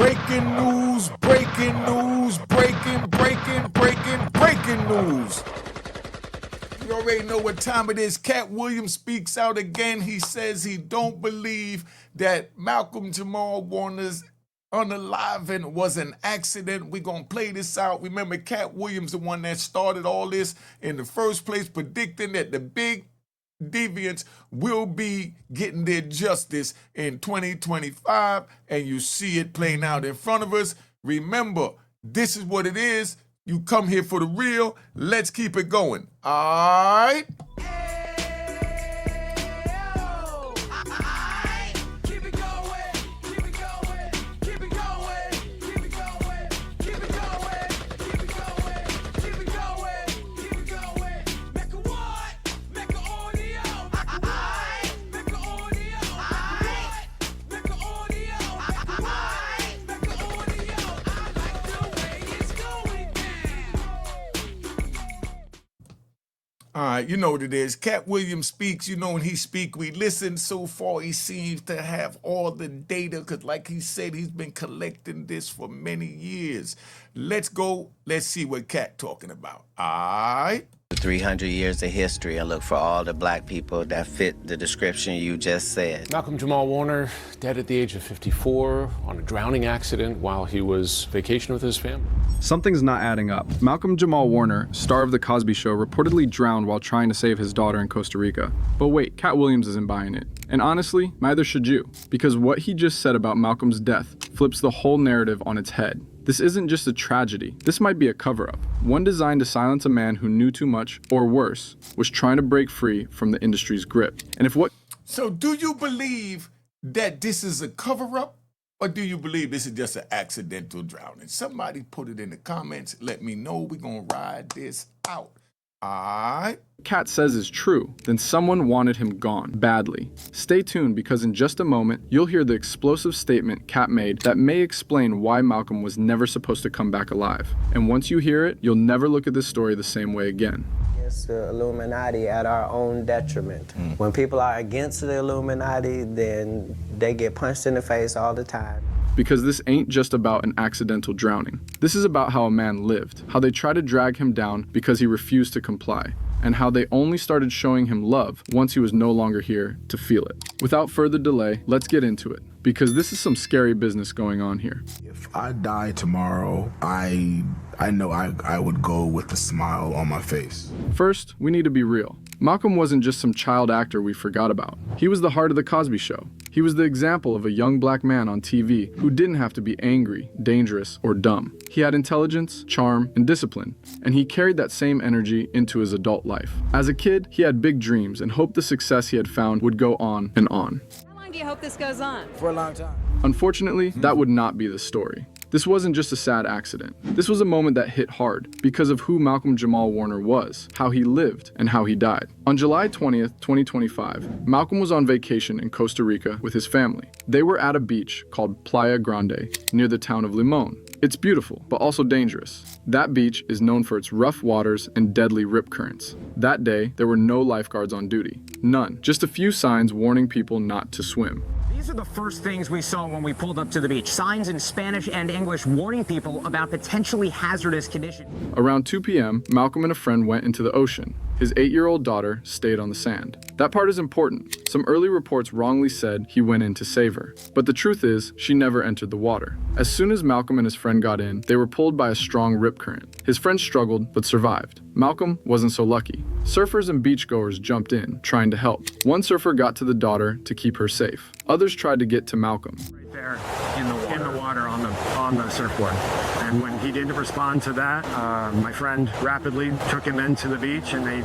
Breaking news, breaking news, breaking news. You already know what time it is. Katt Williams speaks out again. He says he don't believe that Malcolm-Jamal Warner's unaliving was an accident. We're going to play this out. Remember, Katt Williams, the one that started all this in the first place, predicting that the big deviants will be getting their justice in 2025, and you see it playing out in front of us. Remember, this is what it is. You come here for the real. Let's keep it going. All right? All right, you know what it is. Katt Williams speaks. You know when he speaks, we listen. So far, he seems to have all the data because, like he said, he's been collecting this for many years. Let's go. Let's see what Katt talking about. All right. 300 years of history. I look for all the black people that fit the description you just said. Malcolm-Jamal Warner, dead at the age of 54 on a drowning accident while he was vacationing with his family. Something's not adding up. Malcolm-Jamal Warner, star of The Cosby Show, reportedly drowned while trying to save his daughter in Costa Rica. But wait, Katt Williams isn't buying it. And honestly, neither should you. Because what he just said about Malcolm's death flips the whole narrative on its head. This isn't just a tragedy. This might be a cover-up. One designed to silence a man who knew too much, or worse, was trying to break free from the industry's grip. And if what... So do you believe that this is a cover-up? Or do you believe this is just an accidental drowning? Somebody put it in the comments. Let me know. We're going to ride this out. All right. Katt says is true, then someone wanted him gone, badly. Stay tuned because in just a moment, you'll hear the explosive statement Katt made that may explain why Malcolm was never supposed to come back alive. And once you hear it, you'll never look at this story the same way again. It's the Illuminati at our own detriment. When people are against the Illuminati, then they get punched in the face all the time. Because this ain't just about an accidental drowning. This is about how a man lived, how they tried to drag him down because he refused to comply, and how they only started showing him love once he was no longer here to feel it. Without further delay, let's get into it, because this is some scary business going on here. If I die tomorrow, I know I would go with a smile on my face. First, we need to be real. Malcolm wasn't just some child actor we forgot about. He was the heart of The Cosby Show. He was the example of a young black man on TV who didn't have to be angry, dangerous, or dumb. He had intelligence, charm, and discipline, and he carried that same energy into his adult life. As a kid, he had big dreams and hoped the success he had found would go on and on. How long do you hope this goes on? For a long time. Unfortunately, that would not be the story. This wasn't just a sad accident. This was a moment that hit hard because of who Malcolm-Jamal Warner was, how he lived, and how he died. On July 20th, 2025, Malcolm was on vacation in Costa Rica with his family. They were at a beach called Playa Grande, near the town of Limon. It's beautiful, but also dangerous. That beach is known for its rough waters and deadly rip currents. That day, there were no lifeguards on duty. None. Just a few signs warning people not to swim. These are the first things we saw when we pulled up to the beach. Signs in Spanish and English warning people about potentially hazardous conditions. Around 2 p.m., Malcolm and a friend went into the ocean. His 8-year-old daughter stayed on the sand. That part is important. Some early reports wrongly said he went in to save her. But the truth is, she never entered the water. As soon as Malcolm and his friend got in, they were pulled by a strong rip current. His friend struggled, but survived. Malcolm wasn't so lucky. Surfers and beachgoers jumped in, trying to help. One surfer got to the daughter to keep her safe. Others tried to get to Malcolm. Right there in the water on the surfboard. And when he didn't respond to that, my friend rapidly took him into the beach and they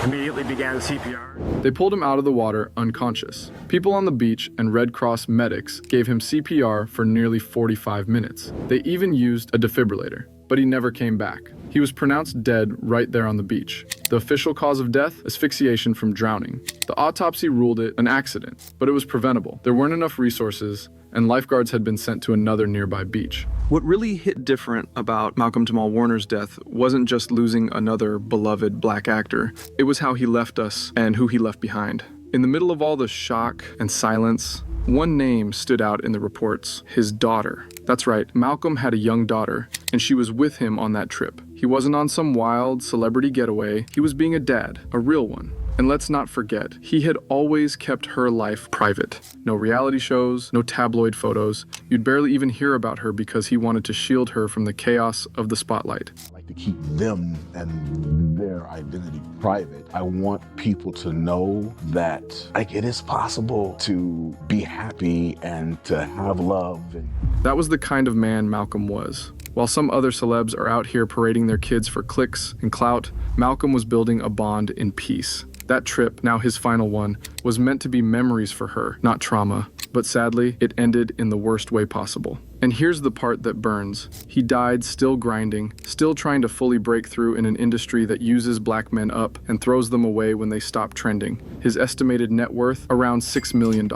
immediately began CPR. They pulled him out of the water unconscious. People on the beach and Red Cross medics gave him CPR for nearly 45 minutes. They even used a defibrillator, but he never came back. He was pronounced dead right there on the beach. The official cause of death, asphyxiation from drowning. The autopsy ruled it an accident, but it was preventable. There weren't enough resources, and lifeguards had been sent to another nearby beach. What really hit different about Malcolm-Jamal Warner's death wasn't just losing another beloved black actor. It was how he left us and who he left behind. In the middle of all the shock and silence, One name stood out in the reports: his daughter. That's right, Malcolm had a young daughter, and she was with him on that trip. He wasn't on some wild celebrity getaway. He was being a dad, a real one. And let's not forget, he had always kept her life private. No reality shows, no tabloid photos. You'd barely even hear about her because he wanted to shield her from the chaos of the spotlight. I like to keep them and their identity private. I want people to know that it is possible to be happy and to have love. That was the kind of man Malcolm was. While some other celebs are out here parading their kids for clicks and clout, Malcolm was building a bond in peace. That trip, now his final one, was meant to be memories for her, not trauma. But sadly, it ended in the worst way possible. And here's the part that burns. He died still grinding, still trying to fully break through in an industry that uses black men up and throws them away when they stop trending. His estimated net worth, around $6 million.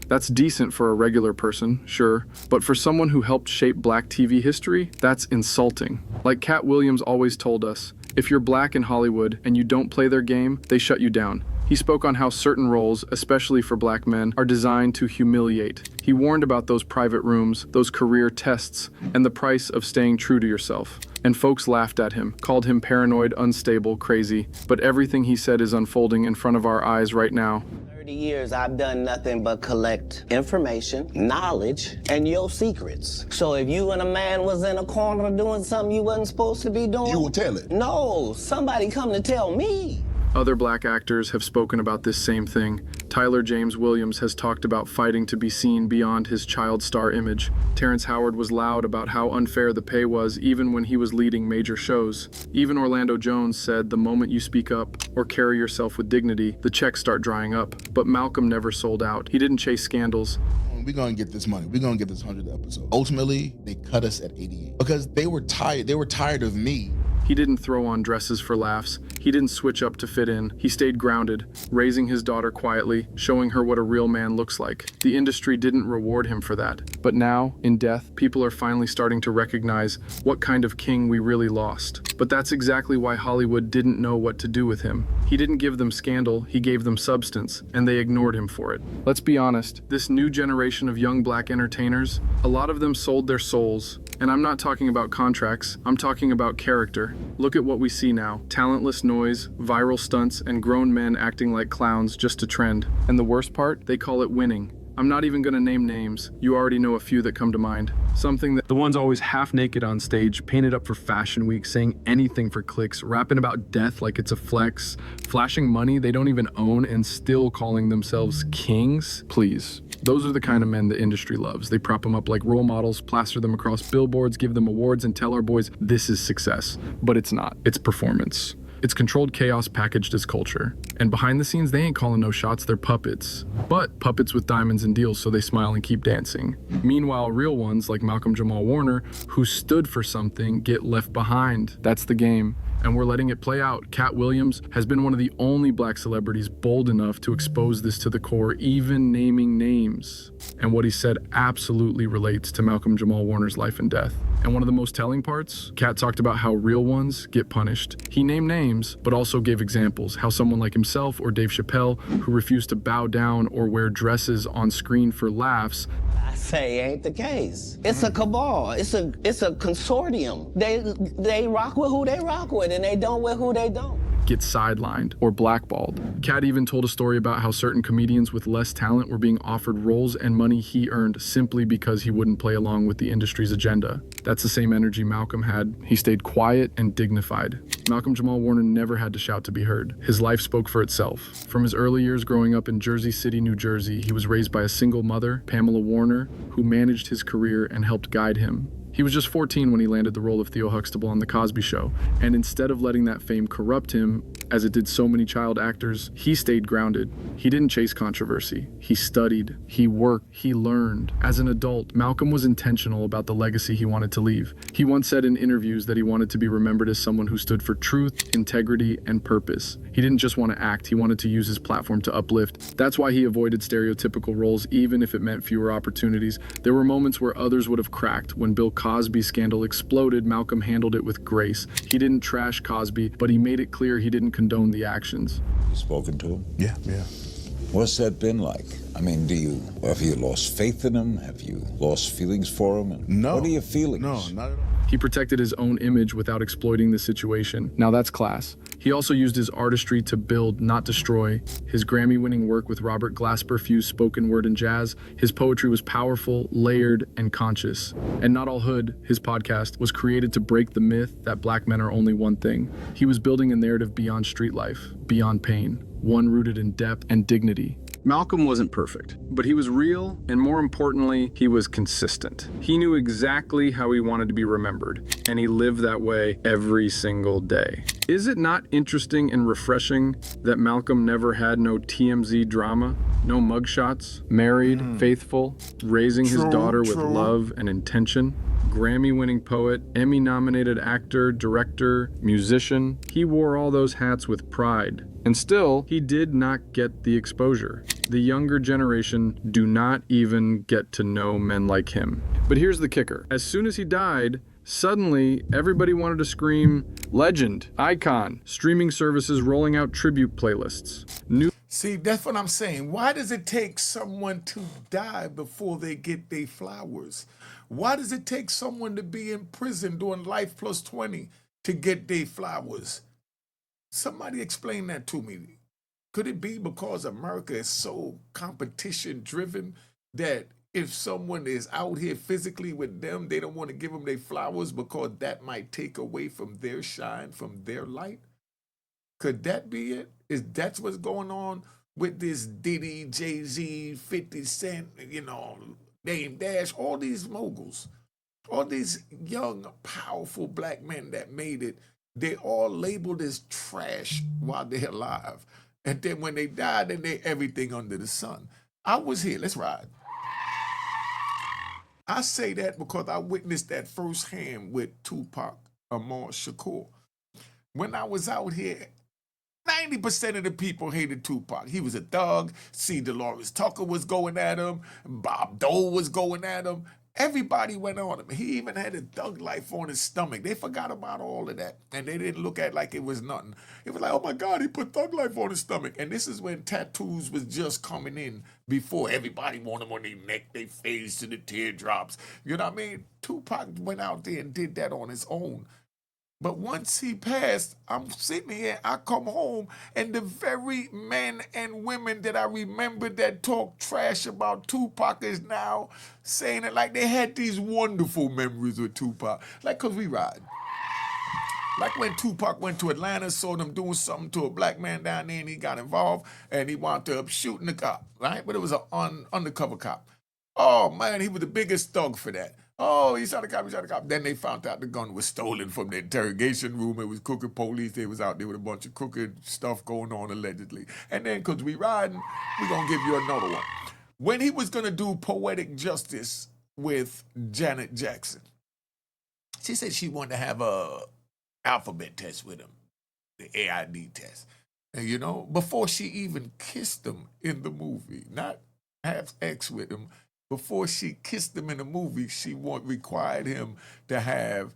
That's decent for a regular person, sure, but for someone who helped shape black TV history, that's insulting. Like Katt Williams always told us, if you're black in Hollywood and you don't play their game, they shut you down. He spoke on how certain roles, especially for black men, are designed to humiliate. He warned about those private rooms, those career tests, and the price of staying true to yourself. And folks laughed at him, called him paranoid, unstable, crazy. But everything he said is unfolding in front of our eyes right now. 30 years, I've done nothing but collect information, knowledge, and your secrets. So if you and a man was in a corner doing something you wasn't supposed to be doing, You will tell it. No, somebody come to tell me. Other black actors have spoken about this same thing. Tyler James Williams has talked about fighting to be seen beyond his child star image. Terrence Howard was loud about how unfair the pay was even when he was leading major shows. Even Orlando Jones said the moment you speak up or carry yourself with dignity, the checks start drying up. But Malcolm never sold out. He didn't chase scandals. We're gonna get this money. We're gonna get this 100th episode. Ultimately, they cut us at 88 because they were tired. They were tired of me. He didn't throw on dresses for laughs. He didn't switch up to fit in. He stayed grounded, raising his daughter quietly, showing her what a real man looks like. The industry didn't reward him for that. But now, in death, people are finally starting to recognize what kind of king we really lost. But that's exactly why Hollywood didn't know what to do with him. He didn't give them scandal, he gave them substance, and they ignored him for it. Let's be honest, this new generation of young black entertainers, a lot of them sold their souls. And I'm not talking about contracts, I'm talking about character. Look at what we see now. Talentless noise, viral stunts, and grown men acting like clowns just to trend. And the worst part, they call it winning. I'm not even gonna name names. You already know a few that come to mind. Something that the ones always half naked on stage, painted up for Fashion Week, saying anything for clicks, rapping about death like it's a flex, flashing money they don't even own, and still calling themselves kings. Please. Those are the kind of men the industry loves. They prop them up like role models, plaster them across billboards, give them awards, and tell our boys this is success. But it's not. It's performance. It's controlled chaos packaged as culture. And behind the scenes, they ain't calling no shots, they're puppets. But puppets with diamonds and deals so they smile and keep dancing. Meanwhile, real ones like Malcolm-Jamal Warner, who stood for something, get left behind. That's the game. And we're letting it play out. Katt Williams has been one of the only black celebrities bold enough to expose this to the core, even naming names. And what he said absolutely relates to Malcolm-Jamal Warner's life and death. And one of the most telling parts, Katt talked about how real ones get punished. He named names, but also gave examples, how someone like himself or Dave Chappelle, who refused to bow down or wear dresses on screen for laughs, I say ain't the case. It's a cabal. It's a consortium. They rock with who they rock with, and they don't with who they don't. get sidelined or blackballed. Katt even told a story about how certain comedians with less talent were being offered roles and money he earned simply because he wouldn't play along with the industry's agenda. That's the same energy Malcolm had. He stayed quiet and dignified. Malcolm-Jamal Warner never had to shout to be heard. His life spoke for itself. From his early years growing up in Jersey City, New Jersey, he was raised by a single mother, Pamela Warner, who managed his career and helped guide him. He was just 14 when he landed the role of Theo Huxtable on The Cosby Show, and instead of letting that fame corrupt him, as it did so many child actors, he stayed grounded. He didn't chase controversy. He studied, he worked, he learned. As an adult, Malcolm was intentional about the legacy he wanted to leave. He once said in interviews that he wanted to be remembered as someone who stood for truth, integrity, and purpose. He didn't just want to act, he wanted to use his platform to uplift. That's why he avoided stereotypical roles, even if it meant fewer opportunities. There were moments where others would have cracked. When Bill Cosby's scandal exploded, Malcolm handled it with grace. He didn't trash Cosby, but he made it clear he didn't condone the actions. You spoken to him? Yeah. What's that been like? I mean, have you lost faith in him? Have you lost feelings for him? No. What are your feelings? No, not at all. He protected his own image without exploiting the situation. Now that's class. He also used his artistry to build, not destroy. His Grammy-winning work with Robert Glasper fused spoken word and jazz. His poetry was powerful, layered, and conscious. And Not All Hood, his podcast, was created to break the myth that black men are only one thing. He was building a narrative beyond street life, beyond pain, one rooted in depth and dignity. Malcolm wasn't perfect, but he was real, and more importantly, he was consistent. He knew exactly how he wanted to be remembered, and he lived that way every single day. Is it not interesting and refreshing that Malcolm never had no TMZ drama, no mugshots, married, faithful, raising his daughter with love and intention? Grammy-winning poet, Emmy-nominated actor, director, musician. He wore all those hats with pride. And still, he did not get the exposure. The younger generation do not even get to know men like him. But here's the kicker. As soon as he died, suddenly everybody wanted to scream, legend, icon, streaming services rolling out tribute playlists. See, that's what I'm saying. Why does it take someone to die before they get their flowers? Why does it take someone to be in prison doing life plus 20 to get their flowers? Somebody explain that to me. Could it be because America is so competition driven that if someone is out here physically with them, they don't want to give them their flowers because that might take away from their shine, from their light? Could that be it? That's what's going on with this Diddy, Jay-Z, 50 Cent, Dame Dash, all these moguls, all these young, powerful black men that made it, they all labeled as trash while they're alive. And then when they die, then they everything under the sun. I was here, let's ride. I say that because I witnessed that firsthand with Tupac Shakur. When I was out here, 90% of the people hated Tupac. He was a thug. C. Dolores Tucker was going at him. Bob Dole was going at him. Everybody went on him. He even had a thug life on his stomach. They forgot about all of that. And they didn't look at it like it was nothing. It was like, oh my God, he put thug life on his stomach. And this is when tattoos was just coming in before everybody wanted them on their neck, their face, to the teardrops. You know what I mean? Tupac went out there and did that on his own. But once he passed, I'm sitting here, I come home, and the very men and women that I remember that talk trash about Tupac is now saying it like they had these wonderful memories with Tupac. Like, because we ride. Like when Tupac went to Atlanta, saw them doing something to a black man down there, and he got involved, and he wound up shooting the cop, right? But it was an undercover cop. Oh, man, he was the biggest thug for that. Oh, he shot a cop, he shot a cop. Then they found out the gun was stolen from the interrogation room. It was crooked police. They was out there with a bunch of crooked stuff going on, allegedly. And then, because we riding, we're going to give you another one. When he was going to do Poetic Justice with Janet Jackson, she said she wanted to have a alphabet test with him, the AID test. And, before she even kissed him in the movie, not have sex with him, before she kissed him in the movie, she required him to have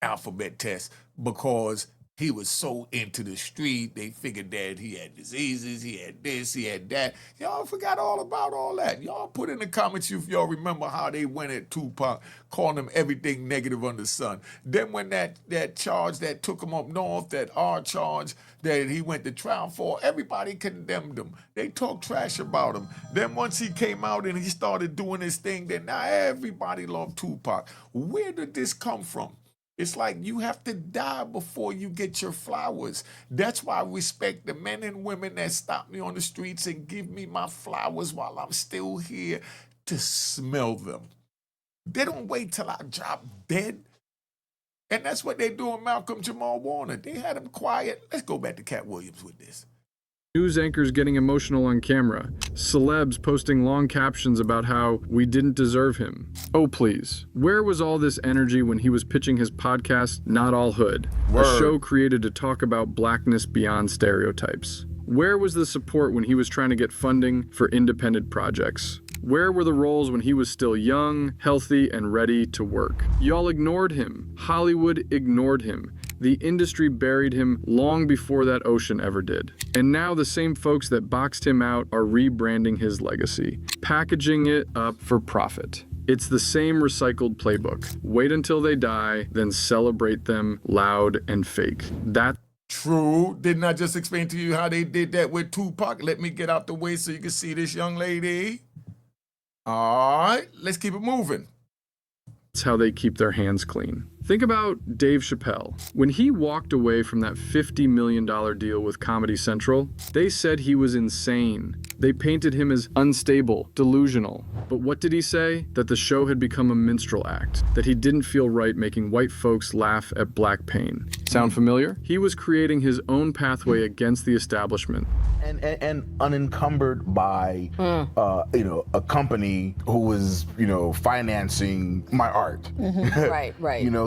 alphabet test because he was so into the street. They figured that he had diseases, he had this, he had that. Y'all forgot all about all that. Y'all put in the comments if y'all remember how they went at Tupac, calling him everything negative under the sun. Then when that charge that took him up north, that R charge that he went to trial for, everybody condemned him. They talked trash about him. Then once he came out and he started doing his thing, then now everybody loved Tupac. Where did this come from? It's like you have to die before you get your flowers. That's why I respect the men and women that stop me on the streets and give me my flowers while I'm still here to smell them. They don't wait till I drop dead. And that's what they do with Malcolm-Jamal Warner. They had him quiet. Let's go back to Katt Williams with this. News anchors getting emotional on camera. Celebs posting long captions about how we didn't deserve him. Oh, please. Where was all this energy when he was pitching his podcast, Not All Hood? A show created to talk about blackness beyond stereotypes. Where was the support when he was trying to get funding for independent projects? Where were the roles when he was still young, healthy, and ready to work? Y'all ignored him. Hollywood ignored him. The industry buried him long before that ocean ever did. And now the same folks that boxed him out are rebranding his legacy, packaging it up for profit. It's the same recycled playbook. Wait until they die, then celebrate them loud and fake. That True. Didn't I just explain to you how they did that with Tupac? Let me get out the way so you can see this young lady. All right, let's keep it moving. That's how they keep their hands clean. Think about Dave Chappelle. When he walked away from that $50 million deal with Comedy Central, they said he was insane. They painted him as unstable, delusional. But what did he say? That the show had become a minstrel act, that he didn't feel right making white folks laugh at black pain. Sound familiar? He was creating his own pathway against the establishment. And unencumbered by a company who was financing my art. Right.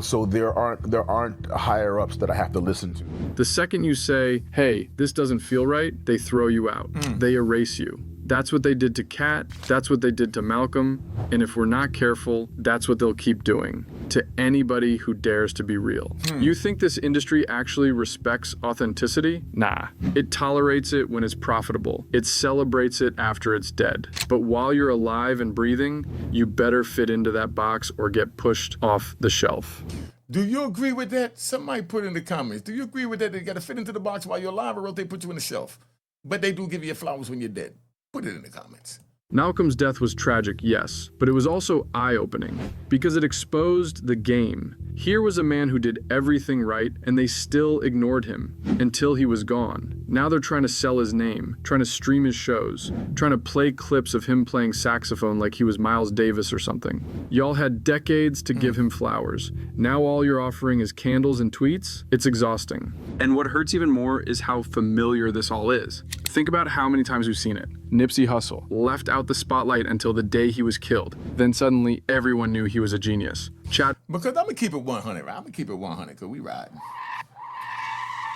So there aren't higher ups that I have to listen to. The second you say, hey, this doesn't feel right, they throw you out. They erase you. That's what they did to Katt, that's what they did to Malcolm, and if we're not careful, that's what they'll keep doing to anybody who dares to be real. You think this industry actually respects authenticity? Nah. It tolerates it when it's profitable. It celebrates it after it's dead. But while you're alive and breathing, you better fit into that box or get pushed off the shelf. Do you agree with that? Somebody put in the comments. Do you agree with that? They got to fit into the box while you're alive, or else they put you in the shelf. But they do give you flowers when you're dead. Put it in the comments. Malcolm's death was tragic, yes, but it was also eye-opening because it exposed the game. Here was a man who did everything right, and they still ignored him until he was gone. Now they're trying to sell his name, trying to stream his shows, trying to play clips of him playing saxophone like he was Miles Davis or something. Y'all had decades to give him flowers. Now all you're offering is candles and tweets? It's exhausting. And what hurts even more is how familiar this all is. Think about how many times we've seen it. Nipsey Hussle left out the spotlight until the day he was killed. Then suddenly everyone knew he was a genius. Because I'm going to keep it 100, right? I'm going to keep it 100 because we riding.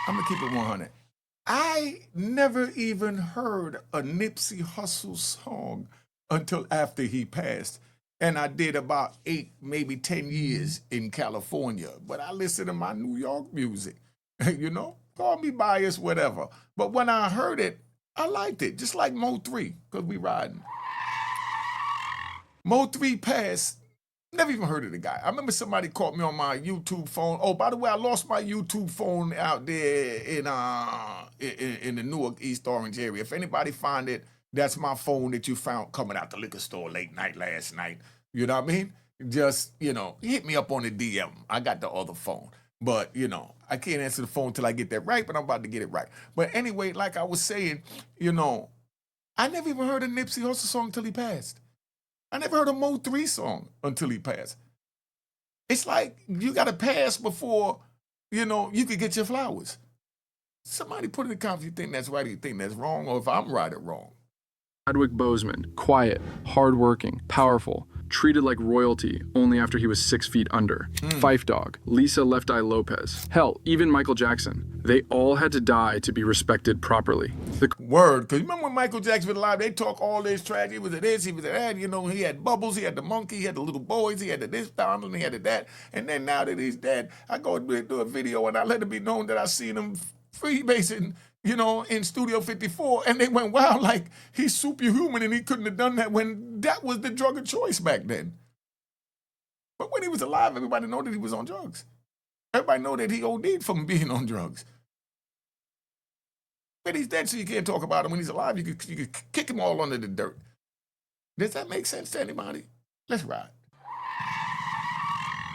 I'm going to keep it 100. I never even heard a Nipsey Hussle song until after he passed. And I did about 8, maybe 10 years in California. But I listened to my New York music, call me biased, whatever. But when I heard it, I liked it, just like Mo 3, because we riding. Mo 3 passed, never even heard of the guy. I remember somebody caught me on my YouTube phone. Oh, by the way, I lost my YouTube phone out there in the Newark East Orange area. If anybody find it, that's my phone that you found coming out the liquor store late night last night. You know what I mean? Just, hit me up on the DM. I got the other phone. But, I can't answer the phone till I get that right, but I'm about to get it right. But anyway, like I was saying, I never even heard a Nipsey Hussle song until he passed. I never heard a Mo 3 song until he passed. It's like you got to pass before, you could get your flowers. Somebody put in the comments if you think that's right or you think that's wrong, or if I'm right or wrong. Chadwick Boseman, quiet, hardworking, powerful, treated like royalty only after he was 6 feet under. Phife Dawg, Lisa Left Eye Lopez, hell, even Michael Jackson. They all had to die to be respected properly. Word, because remember when Michael Jackson was alive, they talk all this trash. He was at this, he was at that. He had Bubbles, he had the monkey, he had the little boys, he had the this, and he had the that. And then now that he's dead, I go and do a video and I let it be known that I seen him freebasing, in Studio 54, and they went, wow, like, he's superhuman and he couldn't have done that when that was the drug of choice back then. But when he was alive, everybody know that he was on drugs. Everybody know that he OD'd from being on drugs. But he's dead, so you can't talk about him. When he's alive, you could kick him all under the dirt. Does that make sense to anybody? Let's ride.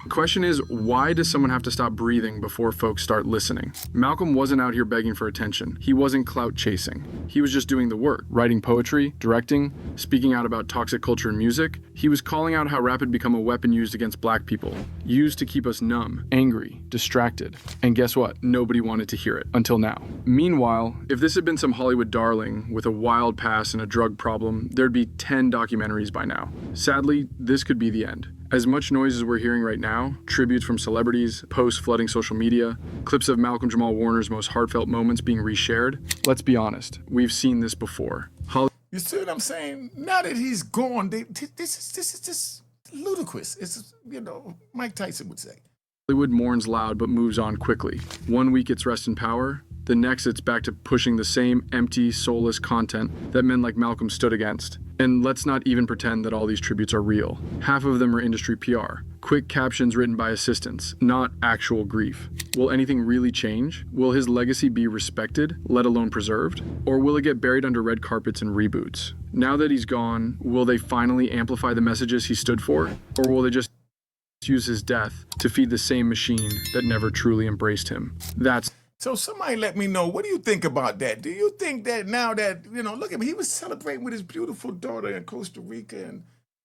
The question is, why does someone have to stop breathing before folks start listening? Malcolm wasn't out here begging for attention. He wasn't clout chasing. He was just doing the work, writing poetry, directing, speaking out about toxic culture and music. He was calling out how rap had become a weapon used against black people, used to keep us numb, angry, distracted. And guess what? Nobody wanted to hear it, until now. Meanwhile, if this had been some Hollywood darling with a wild past and a drug problem, there'd be 10 documentaries by now. Sadly, this could be the end. As much noise as we're hearing right now, tributes from celebrities, posts flooding social media, clips of Malcolm-Jamal Warner's most heartfelt moments being reshared, let's be honest, we've seen this before. You see what I'm saying? Now that he's gone, this is just ludicrous. It's, Mike Tyson would say. Hollywood mourns loud but moves on quickly. One week it's rest in power, the next it's back to pushing the same empty, soulless content that men like Malcolm stood against. And let's not even pretend that all these tributes are real. Half of them are industry PR, quick captions written by assistants, not actual grief. Will anything really change? Will his legacy be respected, let alone preserved? Or will it get buried under red carpets and reboots? Now that he's gone, will they finally amplify the messages he stood for? Or will they just use his death to feed the same machine that never truly embraced him? So somebody let me know, what do you think about that? Do you think that now that, look at him, he was celebrating with his beautiful daughter in Costa Rica and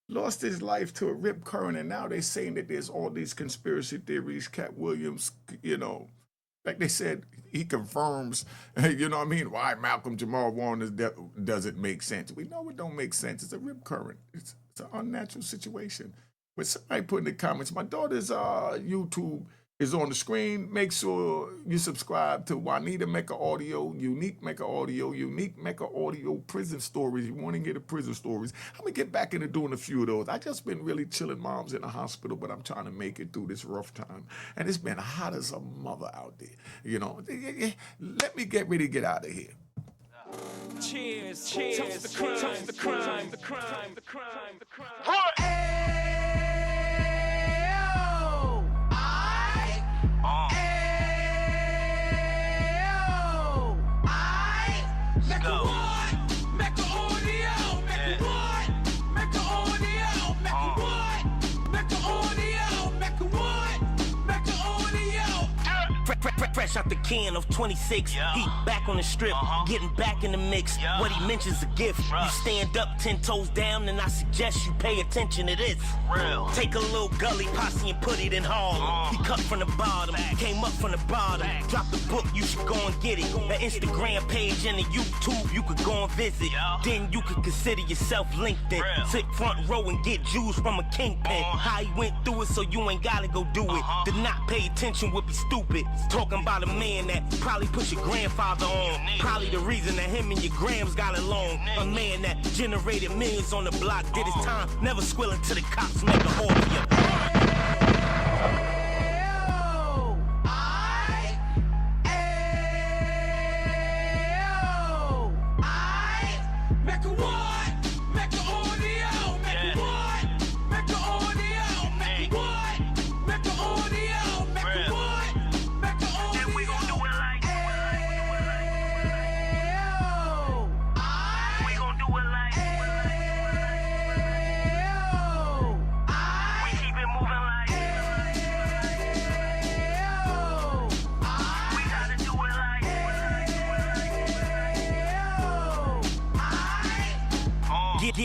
lost his life to a rip current, and now they're saying that there's all these conspiracy theories, Katt Williams, like they said, he confirms, why Malcolm-Jamal Warner's death doesn't make sense. We know it don't make sense. It's a rip current. It's an unnatural situation. But somebody put in the comments, my daughter's YouTube is on the screen. Make sure you subscribe to Juanita Mecca Audio, Unique Mecca Audio Prison Stories. You want to get the prison stories. I'm going to get back into doing a few of those. I just been really chilling moms in the hospital, but I'm trying to make it through this rough time. And it's been hot as a mother out there. Let me get ready to get out of here. Cheers, cheers, toast the crime, toast the crime, the crime, the crime, the crime. Fresh out the can of 26, he back on the strip, getting back in the mix. What he mentions a gift. You stand up 10 toes down, and I suggest you pay attention to this. Take a little gully posse and put it in Harlem. He cut from the bottom, came up from the bottom. Drop the book, you should go and get it. The Instagram page and the YouTube, you could go and visit. Then you could consider yourself LinkedIn. Sit front row and get Jews from a kingpin. How he went through it, so you ain't gotta go do it. To not pay attention would be stupid. Talking about a man that probably put your grandfather on. Probably the reason that him and your grams got along. A man that generated millions on the block, did his time, never squilling till the cops make a hold of you.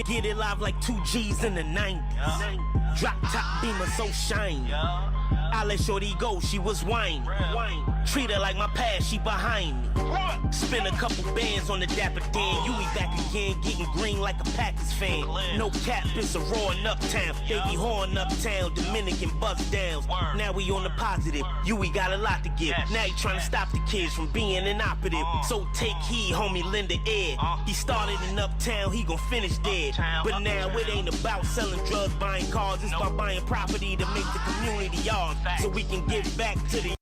Get it live like 2 G's in the 90s. Drop top beamer so shiny. I let shorty go, she was wine. Treat her like my past, she behind me. Spin a couple bands on the Dapper Dan. You be back again, getting green like a Packers fan. No cap, it's a roaring uptown. They be horn uptown, Dominican bust downs. Now we on the positive, we got a lot to give. Now he trying to stop the kids from being inoperative. So take heed, homie, lend a ear. He started in uptown, he gon' finish dead. But now it ain't about selling drugs, buying cars. It's about buying property to make the community yours, so we can give back to the.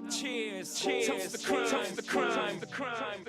Cheers, cheers, toast the crime, the crime, the crime.